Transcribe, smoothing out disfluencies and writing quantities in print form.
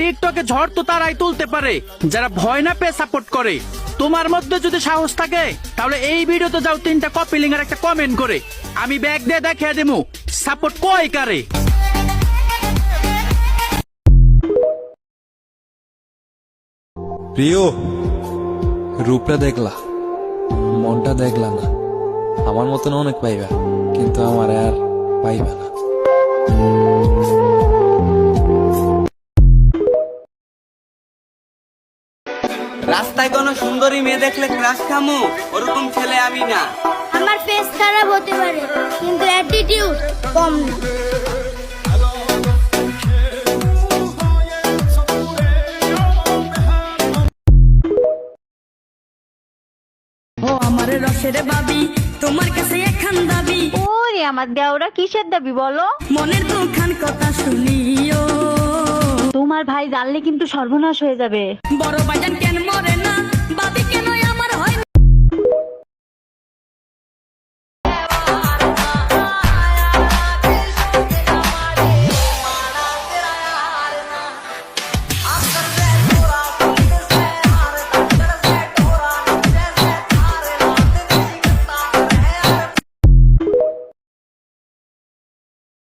টিকটকে ঝড় তো তারাই তুলতে পারে যারা ভয় না পেয়ে সাপোর্ট করে। তোমার মধ্যে যদি সাহস থাকে তাহলে এই ভিডিওতে যাও 3টা কপি লিঙ্ক আর একটা কমেন্ট করে, আমি ব্যাগ দিয়ে দেখিয়ে দেবো সাপোর্ট কয় কারে। প্রিয়, রূপটা দেখলা, মনটা দেখলা না। আমার মতন অনেক পাইবা, কিন্তু আমার আর পাইবা না। রাস্তায় কোনো সুন্দরী মেয়ে দেখলে ক্রাশ খামু, ওরকম ছেলে আমি না। আমার ফেস খারাপ হতে পারে কিন্তু অ্যাটিটিউড কম না। ও আমার রসের বাবি, তোমার কাছে একখান দাবি। ওরে আমার দেওরা কিসের দাবি বলো? মনের দুখান কথা শুনিও, তোমার ভাই জানলে কিন্তু সর্বনাশ হয়ে যাবে। বড় বাজান কেন মরে না,